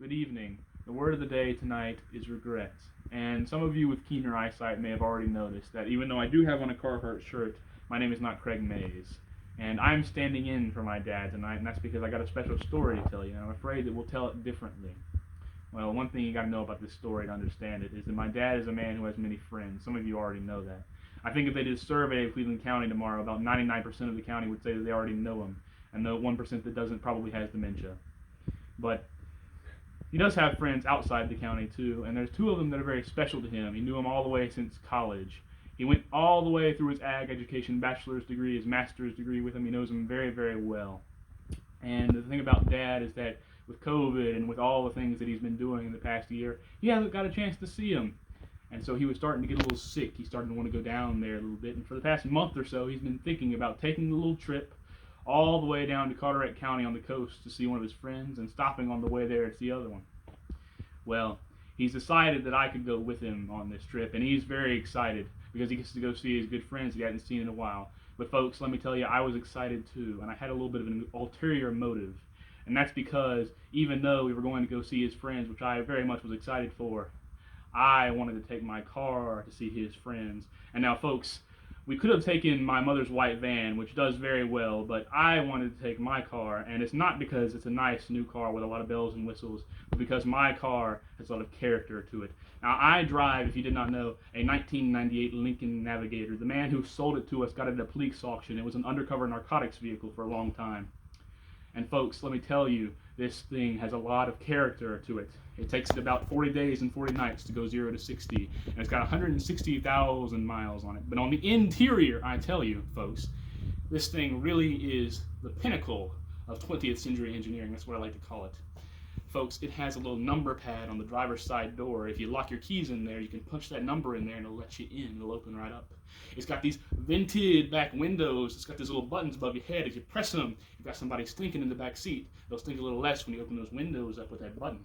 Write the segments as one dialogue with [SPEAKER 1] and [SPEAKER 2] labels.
[SPEAKER 1] Good evening. The word of the day tonight is regret. And some of you with keener eyesight may have already noticed that even though I do have on a Carhartt shirt, my name is not Craig Mays. And I'm standing in for my dad tonight, and that's because I got a special story to tell you, and I'm afraid that we'll tell it differently. Well, one thing you got to know about this story to understand it is that my dad is a man who has many friends. Some of you already know that. I think if they did a survey of Cleveland County tomorrow, about 99% of the county would say that they already know him, and the 1% that doesn't probably has dementia. But he does have friends outside the county too, and there's two of them that are very special to him. He knew them all the way since college. He went all the way through his ag education, bachelor's degree, his master's degree with him. He knows them very, very well. And the thing about Dad is that with COVID and with all the things that he's been doing in the past year, he hasn't got a chance to see him. And so he was starting to get a little sick. He started to want to go down there a little bit. And for the past month or so, he's been thinking about taking the little trip all the way down to Carteret County on the coast to see one of his friends and stopping on the way there to see the other one. Well, he's decided that I could go with him on this trip, and he's very excited because he gets to go see his good friends he hadn't seen in a while. But folks, let me tell you, I was excited too, and I had a little bit of an ulterior motive. And that's because even though we were going to go see his friends, which I very much was excited for, I wanted to take my car to see his friends. And now, folks, we could have taken my mother's white van, which does very well, but I wanted to take my car, and it's not because it's a nice new car with a lot of bells and whistles, but because my car has a lot of character to it. Now, I drive, if you did not know, a 1998 Lincoln Navigator. The man who sold it to us got it at a police auction. It was an undercover narcotics vehicle for a long time. And folks, let me tell you, this thing has a lot of character to it. It takes it about 40 days and 40 nights to go 0 to 60, and it's got 160,000 miles on it. But on the interior, I tell you, folks, this thing really is the pinnacle of 20th century engineering. That's what I like to call it. Folks, it has a little number pad on the driver's side door. If you lock your keys in there, you can punch that number in there and it'll let you in. It'll open right up. It's got these vented back windows. It's got these little buttons above your head. If you press them, you've got somebody stinking in the back seat. They'll stink a little less when you open those windows up with that button.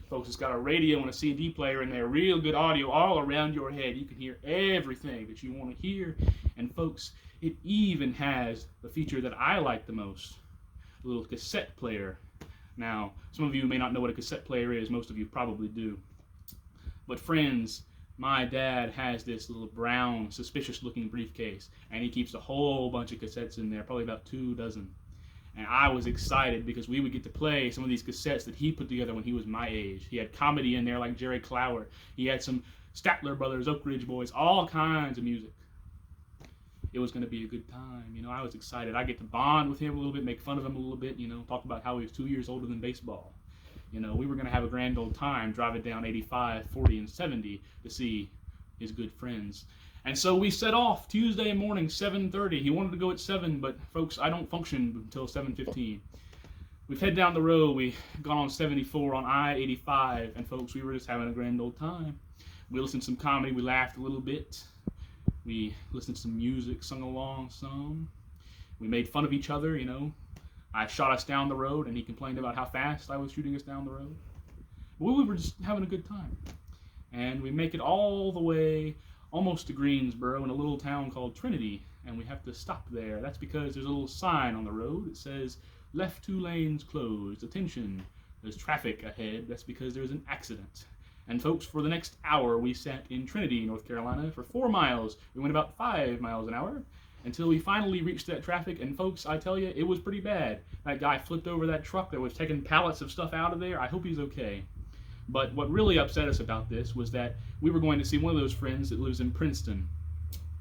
[SPEAKER 1] Folks, it's got a radio and a CD player in there, real good audio all around your head. You can hear everything that you want to hear. And folks, it even has the feature that I like the most, a little cassette player. Now, some of you may not know what a cassette player is. Most of you probably do. But friends, my dad has this little brown, suspicious-looking briefcase, and he keeps a whole bunch of cassettes in there, probably about 2 dozen. And I was excited because we would get to play some of these cassettes that he put together when he was my age. He had comedy in there like Jerry Clower. He had some Statler Brothers, Oak Ridge Boys, all kinds of music. It was going to be a good time. I was excited. I get to bond with him a little bit, make fun of him a little bit, talk about how he was 2 years older than baseball. We were going to have a grand old time driving down 85, 40, and 70 to see his good friends. And so we set off Tuesday morning, 7:30. He wanted to go at 7, but folks, I don't function until 7:15. We've head down the road. We gone on 74 on I-85, and folks, we were just having a grand old time. We listened to some comedy. We laughed a little bit. We listened to some music, sung along some. We made fun of each other, I shot us down the road, and he complained about how fast I was shooting us down the road. But we were just having a good time. And we make it all the way almost to Greensboro in a little town called Trinity, and we have to stop there. That's because there's a little sign on the road. It says, left 2 lanes closed, attention, there's traffic ahead. That's because there's an accident. And folks, for the next hour, we sat in Trinity, North Carolina, for 4 miles. We went about 5 miles an hour until we finally reached that traffic. And folks, I tell you, it was pretty bad. That guy flipped over that truck that was taking pallets of stuff out of there. I hope he's okay. But what really upset us about this was that we were going to see one of those friends that lives in Princeton.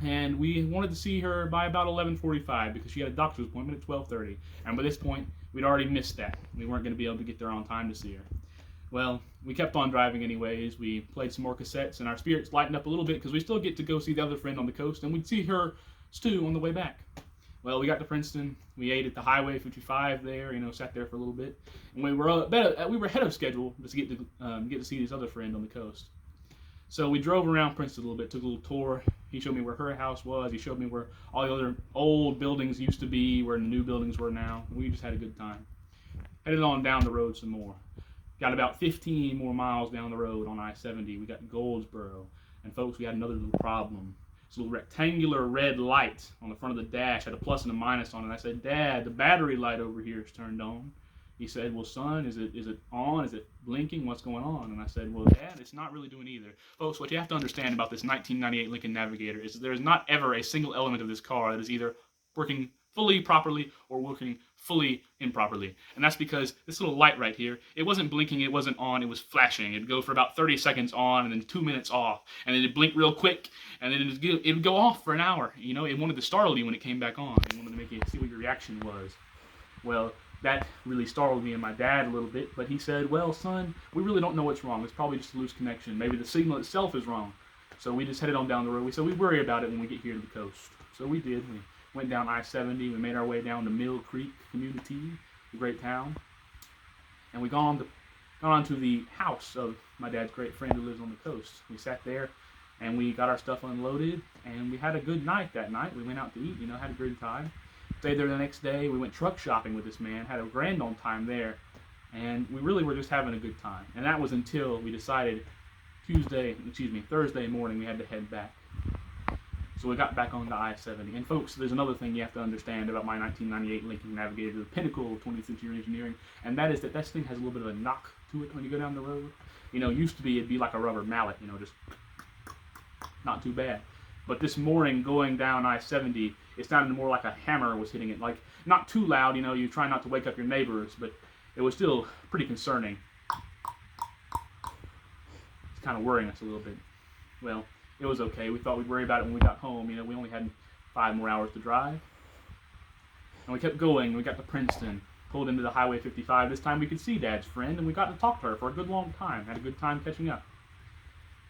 [SPEAKER 1] And we wanted to see her by about 11:45 because she had a doctor's appointment at 12:30. And by this point, we'd already missed that. We weren't going to be able to get there on time to see her. Well, we kept on driving anyways. We played some more cassettes, and our spirits lightened up a little bit because we still get to go see the other friend on the coast, and we'd see her too on the way back. Well, we got to Princeton. We ate at the Highway 55 there, sat there for a little bit, and we were ahead of schedule just to get to see this other friend on the coast. So we drove around Princeton a little bit, took a little tour. He showed me where her house was. He showed me where all the other old buildings used to be, where the new buildings were now. We just had a good time. Headed on down the road some more. Got about 15 more miles down the road on I-70. We got to Goldsboro. And folks, we had another little problem. This little rectangular red light on the front of the dash had a plus and a minus on it. I said, Dad, the battery light over here is turned on. He said, well, son, is it on? Is it blinking? What's going on? And I said, well, Dad, it's not really doing either. Folks, what you have to understand about this 1998 Lincoln Navigator is that there is not ever a single element of this car that is either working fully properly or working fully improperly. And that's because this little light right here, it wasn't blinking, it wasn't on, it was flashing. It'd go for about 30 seconds on and then 2 minutes off. And then it'd blink real quick and then it'd go off for an hour. You know, it wanted to startle you when it came back on. It wanted to make you see what your reaction was. Well, that really startled me and my dad a little bit, but he said, well, son, we really don't know what's wrong. It's probably just a loose connection. Maybe the signal itself is wrong. So we just headed on down the road. We said we'd worry about it when we get here to the coast. So we did. We went down I-70. We made our way down to Mill Creek Community, a great town. And we gone on to the house of my dad's great friend who lives on the coast. We sat there and we got our stuff unloaded and we had a good night that night. We went out to eat, had a good time. Stayed there the next day. We went truck shopping with this man, had a grand old time there, and we really were just having a good time. And that was until we decided Thursday morning we had to head back. So we got back on the I-70. And folks, there's another thing you have to understand about my 1998 Lincoln Navigator, the pinnacle of 20th century engineering, and that is that this thing has a little bit of a knock to it when you go down the road. Used to be it'd be like a rubber mallet, just not too bad. But this morning going down I-70, it sounded more like a hammer was hitting it. Like, not too loud, you try not to wake up your neighbors, but it was still pretty concerning. It's kind of worrying us a little bit. Well, it was okay. We thought we'd worry about it when we got home. We only had 5 more hours to drive. And we kept going. We got to Princeton, pulled into the Highway 55. This time we could see Dad's friend, and we got to talk to her for a good long time. Had a good time catching up.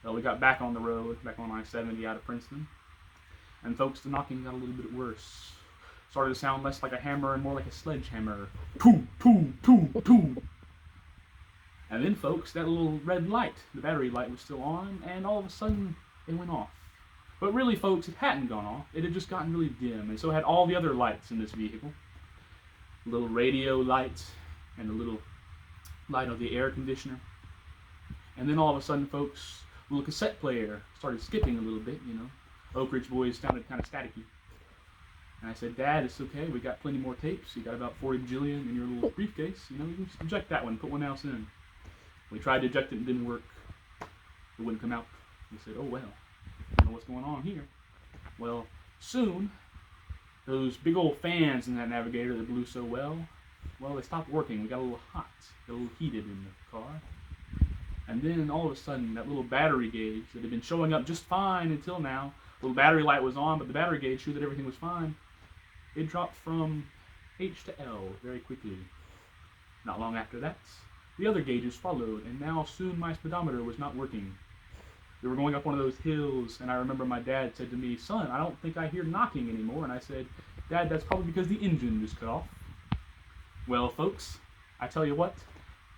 [SPEAKER 1] Well, we got back on the road, back on I-70 out of Princeton. And folks, the knocking got a little bit worse. Started to sound less like a hammer and more like a sledgehammer. Boom, boom, boom, boom. And then, folks, that little red light, the battery light, was still on, and all of a sudden, it went off. But really, folks, it hadn't gone off. It had just gotten really dim, and so had all the other lights in this vehicle. A little radio light, and a little light on the air conditioner. And then all of a sudden, folks, the little cassette player started skipping a little bit, Oak Ridge Boys sounded kind of staticky. And I said, Dad, it's okay. We got plenty more tapes. You got about 40 bajillion in your little briefcase. You can just eject that one, put one else in. We tried to eject it, and it didn't work. It wouldn't come out. We said, oh, well, I don't know what's going on here. Well, soon, those big old fans in that Navigator that blew so well, they stopped working. We got a little hot, got a little heated in the car. And then all of a sudden, that little battery gauge that had been showing up just fine until now, the little battery light was on, but the battery gauge showed that everything was fine. It dropped from H to L very quickly. Not long after that, the other gauges followed, and now soon my speedometer was not working. We were going up one of those hills, and I remember my dad said to me, son, I don't think I hear knocking anymore. And I said, Dad, that's probably because the engine just cut off. Well, folks, I tell you what,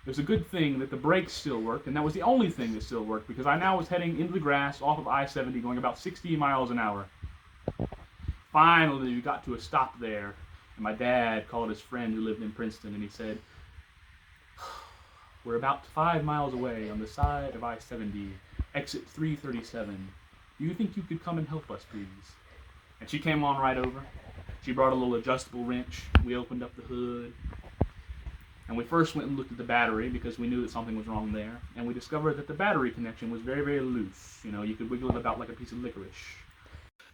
[SPEAKER 1] it was a good thing that the brakes still worked, and that was the only thing that still worked, because I now was heading into the grass off of I-70 going about 60 miles an hour. Finally, we got to a stop there, and my dad called his friend who lived in Princeton, and he said, we're about 5 miles away on the side of I-70, exit 337. Do you think you could come and help us, please? And she came on right over. She brought a little adjustable wrench. We opened up the hood. And we first went and looked at the battery because we knew that something was wrong there. And we discovered that the battery connection was very, very loose. You could wiggle it about like a piece of licorice.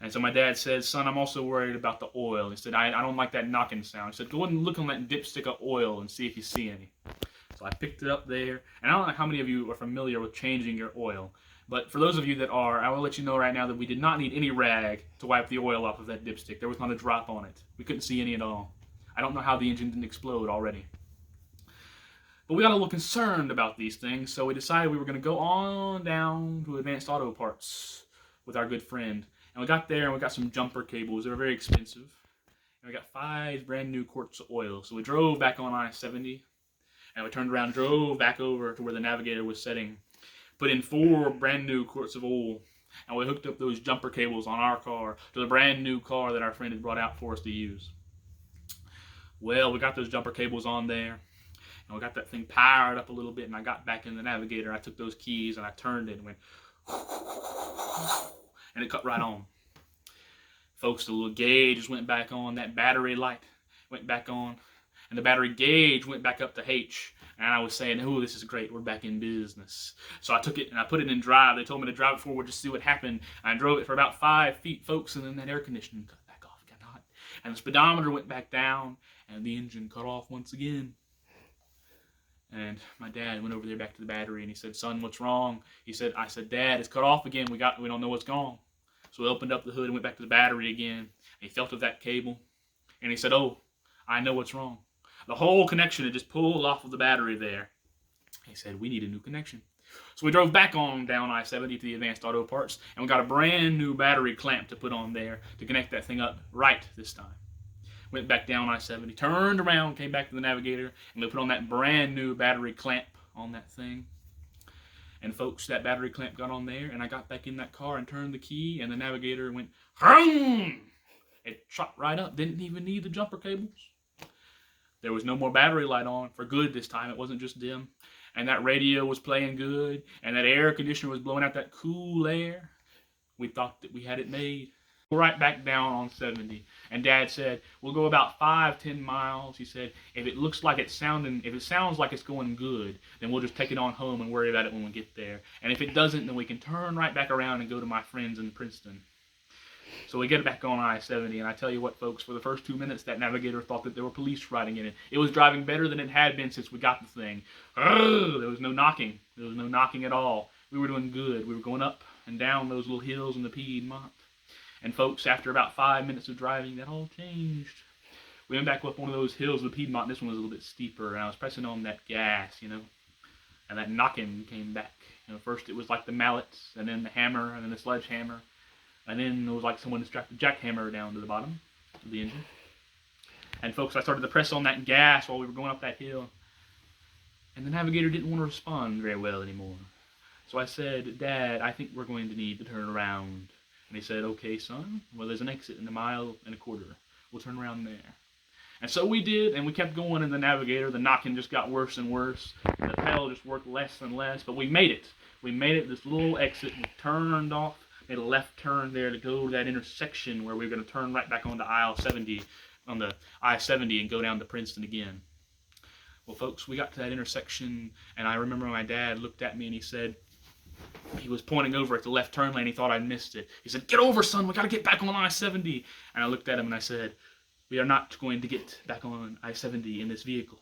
[SPEAKER 1] And so my dad said, son, I'm also worried about the oil. He said, I don't like that knocking sound. He said, go ahead and look on that dipstick of oil and see if you see any. So I picked it up there. And I don't know how many of you are familiar with changing your oil. But for those of you that are, I will let you know right now that we did not need any rag to wipe the oil off of that dipstick. There was not a drop on it. We couldn't see any at all. I don't know how the engine didn't explode already. But we got a little concerned about these things, so we decided we were going to go on down to Advanced Auto Parts with our good friend. And we got there and we got some jumper cables. They were very expensive. And we got 5 brand new quarts of oil. So we drove back on I-70 and we turned around, drove back over to where the Navigator was setting, put in 4 brand new quarts of oil, and we hooked up those jumper cables on our car to the brand new car that our friend had brought out for us to use. Well, we got those jumper cables on there. And we got that thing powered up a little bit, and I got back in the Navigator. I took those keys and I turned it and went, and it cut right on. Folks, the little gauge went back on. That battery light went back on. and the battery gauge went back up to H. And I was saying, oh, this is great. We're back in business. So I took it and I put it in drive. They told me to drive it forward just to see what happened. I drove it for about 5 feet, folks, and then that air conditioning cut back off. It got hot. And the speedometer went back down, and the engine cut off once again. And my dad went over there back to the battery, and he said, son, what's wrong? I said, Dad, it's cut off again. We don't know what's wrong. So we opened up the hood and went back to the battery again. And he felt of that cable, and he said, oh, I know what's wrong. The whole connection had just pulled off of the battery there. He said, we need a new connection. So we drove back on down I-70 to the Advanced Auto Parts, and we got a brand new battery clamp to put on there to connect that thing up right this time. Went back down I-70, turned around, came back to the Navigator, and we put on that brand new battery clamp on that thing. And folks, that battery clamp got on there, and I got back in that car and turned the key, and the Navigator went, hum! It shot right up, didn't even need the jumper cables. There was no more battery light on for good this time. It wasn't just dim. And that radio was playing good. And that air conditioner was blowing out that cool air. We thought that we had it made. Right back down on 70. And Dad said, we'll go about 5-10 miles. He said, if it sounds like it's going good, then we'll just take it on home and worry about it when we get there. And if it doesn't, then we can turn right back around and go to my friends in Princeton. So we get back on I-70, and I tell you what, folks, for the first 2 minutes, that Navigator thought that there were police riding in it. It was driving better than it had been since we got the thing. There was no knocking. There was no knocking at all. We were doing good. We were going up and down those little hills in the Piedmont. And folks, after about 5 minutes of driving, that all changed. We went back up one of those hills of the Piedmont. This one was a little bit steeper, and I was pressing on that gas, and that knocking came back. First it was like the mallets, and then the hammer, and then the sledgehammer. And then it was like someone strapped a jackhammer down to the bottom of the engine. And folks, I started to press on that gas while we were going up that hill. And the Navigator didn't want to respond very well anymore. So I said, Dad, I think we're going to need to turn around. And he said, okay, son. Well, there's an exit in 1.25 miles. We'll turn around there. And so we did, and we kept going in the Navigator. The knocking just got worse and worse. The pedal just worked less and less. But we made it. We made it, this little exit, and turned off. Made a left turn there to go to that intersection where we were going to turn right back onto I-70, on the I-70, and go down to Princeton again. Well, folks, we got to that intersection, and I remember my dad looked at me and he said, he was pointing over at the left turn lane. He thought I'd missed it. He said, get over, son. We got to get back on I-70. And I looked at him and I said, we are not going to get back on I-70 in this vehicle.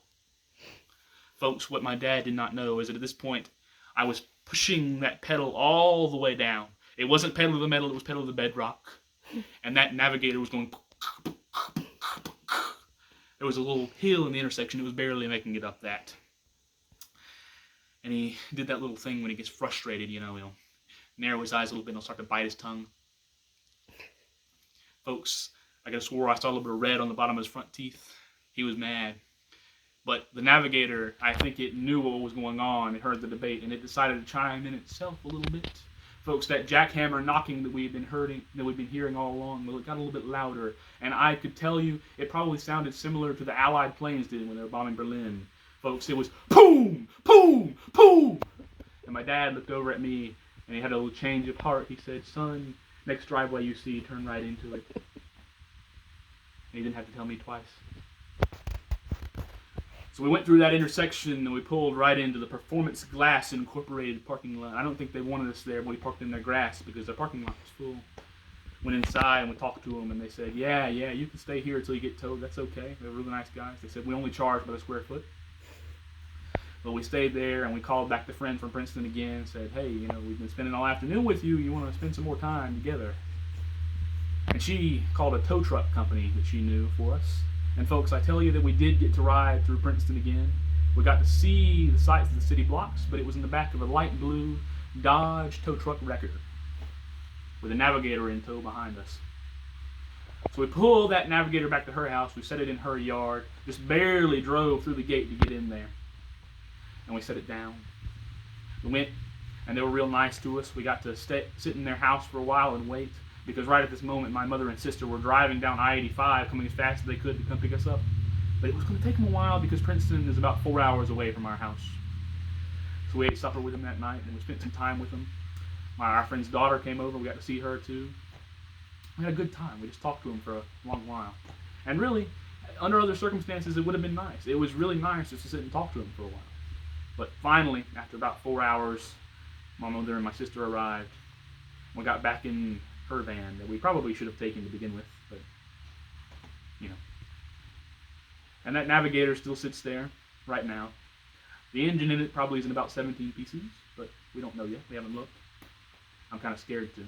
[SPEAKER 1] Folks, what my dad did not know is that at this point, I was pushing that pedal all the way down. It wasn't pedal to the metal, it was pedal to the bedrock. And that Navigator was going... There was a little hill in the intersection, it was barely making it up that. And he did that little thing when he gets frustrated, he'll narrow his eyes a little bit and he'll start to bite his tongue. Folks, I could have swore I saw a little bit of red on the bottom of his front teeth. He was mad. But the Navigator, I think it knew what was going on. It heard the debate, and it decided to chime in itself a little bit. Folks, that jackhammer knocking that we've been hearing all along, well, it got a little bit louder. And I could tell you, it probably sounded similar to the Allied planes did when they were bombing Berlin. Folks, it was boom, boom, boom. And my dad looked over at me, and he had a little change of heart. He said, son, next driveway you see, turn right into it. And he didn't have to tell me twice. So we went through that intersection and we pulled right into the Performance Glass Incorporated parking lot. I don't think they wanted us there, but we parked in their grass because their parking lot was full. Went inside and we talked to them and they said, yeah, you can stay here until you get towed. That's okay. They were really nice guys. They said, we only charge by the square foot. But we stayed there and we called back the friend from Princeton again and said, hey, we've been spending all afternoon with you. You want to spend some more time together? And she called a tow truck company that she knew for us. And folks, I tell you that we did get to ride through Princeton again. We got to see the sights of the city blocks, but it was in the back of a light blue Dodge tow truck wrecker with a Navigator in tow behind us. So we pulled that Navigator back to her house. We set it in her yard, just barely drove through the gate to get in there. And we set it down. We went, and they were real nice to us. We got to sit in their house for a while and wait. Because right at this moment, my mother and sister were driving down I-85, coming as fast as they could to come pick us up. But it was going to take them a while because Princeton is about 4 hours away from our house. So we ate supper with them that night, and we spent some time with them. Our friend's daughter came over. We got to see her, too. We had a good time. We just talked to them for a long while. And really, under other circumstances, it would have been nice. It was really nice just to sit and talk to him for a while. But finally, after about 4 hours, my mother and my sister arrived. We got back in her van that we probably should have taken to begin with, but, you know. And that Navigator still sits there right now. The engine in it probably is in about 17 pieces, but we don't know yet. We haven't looked. I'm kind of scared to.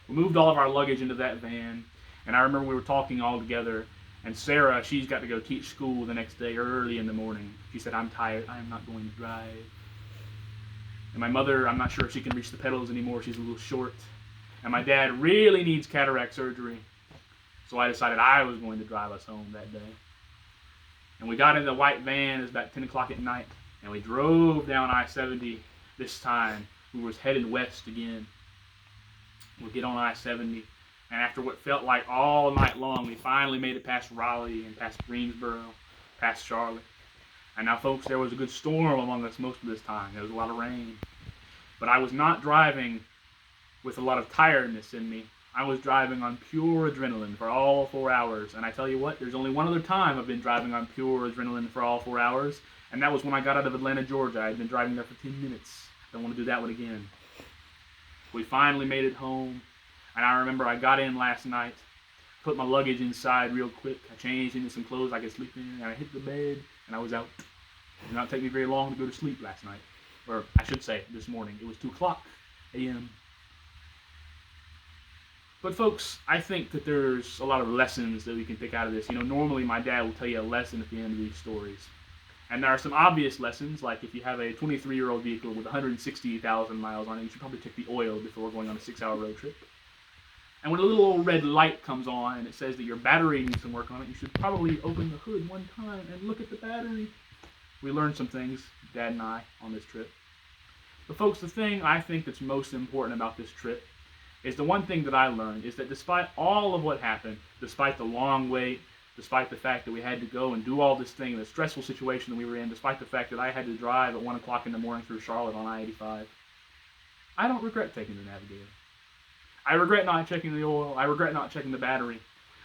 [SPEAKER 1] We moved all of our luggage into that van, and I remember we were talking all together, and Sarah, she's got to go teach school the next day early in the morning. She said, I'm tired. I am not going to drive. And my mother, I'm not sure if she can reach the pedals anymore. She's a little short. And my dad really needs cataract surgery. So I decided I was going to drive us home that day. And we got in the white van. It was about 10 o'clock at night. And we drove down I-70 this time. We were headed west again. We get on I-70. And after what felt like all night long, we finally made it past Raleigh and past Greensboro, past Charlotte. And now, folks, there was a good storm among us most of this time. There was a lot of rain. But I was not driving with a lot of tiredness in me. I was driving on pure adrenaline for all 4 hours. And I tell you what, there's only one other time I've been driving on pure adrenaline for all 4 hours. And that was when I got out of Atlanta, Georgia. I had been driving there for 10 minutes. Don't want to do that one again. We finally made it home. And I remember I got in last night, put my luggage inside real quick. I changed into some clothes I could sleep in. And I hit the bed, and I was out. It did not take me very long to go to sleep last night. Or I should say, this morning. It was 2 o'clock a.m. But folks, I think that there's a lot of lessons that we can pick out of this. You know, normally my dad will tell you a lesson at the end of these stories. And there are some obvious lessons, like if you have a 23-year-old vehicle with 160,000 miles on it, you should probably check the oil before going on a 6-hour road trip. And when a little old red light comes on and it says that your battery needs some work on it, you should probably open the hood one time and look at the battery. We learned some things, Dad and I, on this trip. But folks, the thing I think that's most important about this trip is the one thing that I learned is that despite all of what happened, despite the long wait, despite the fact that we had to go and do all this thing in the stressful situation that we were in, despite the fact that I had to drive at 1 o'clock in the morning through Charlotte on I-85, I don't regret taking the Navigator. I regret not checking the oil. I regret not checking the battery.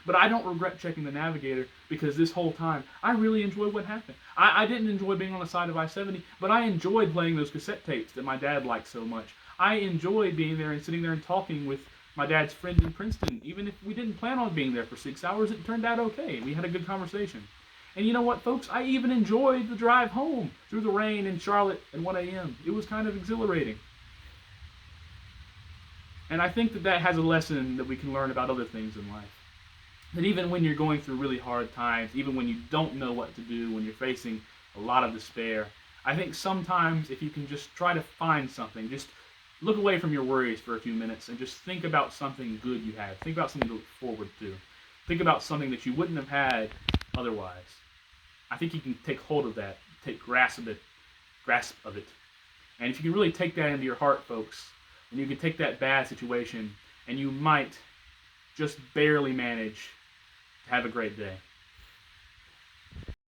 [SPEAKER 1] But I don't regret checking the Navigator because this whole time, I really enjoyed what happened. I didn't enjoy being on the side of I-70, but I enjoyed playing those cassette tapes that my dad liked so much. I enjoyed being there and sitting there and talking with my dad's friend in Princeton. Even if we didn't plan on being there for 6 hours, it turned out okay. We had a good conversation. And you know what, folks? I even enjoyed the drive home through the rain in Charlotte at 1 a.m. It was kind of exhilarating. And I think that that has a lesson that we can learn about other things in life. That even when you're going through really hard times, even when you don't know what to do, when you're facing a lot of despair, I think sometimes if you can just try to find something, just look away from your worries for a few minutes and just think about something good you have. Think about something to look forward to. Think about something that you wouldn't have had otherwise. I think you can take hold of that, take grasp of it. And if you can really take that into your heart, folks, and you can take that bad situation and you might just barely manage to have a great day.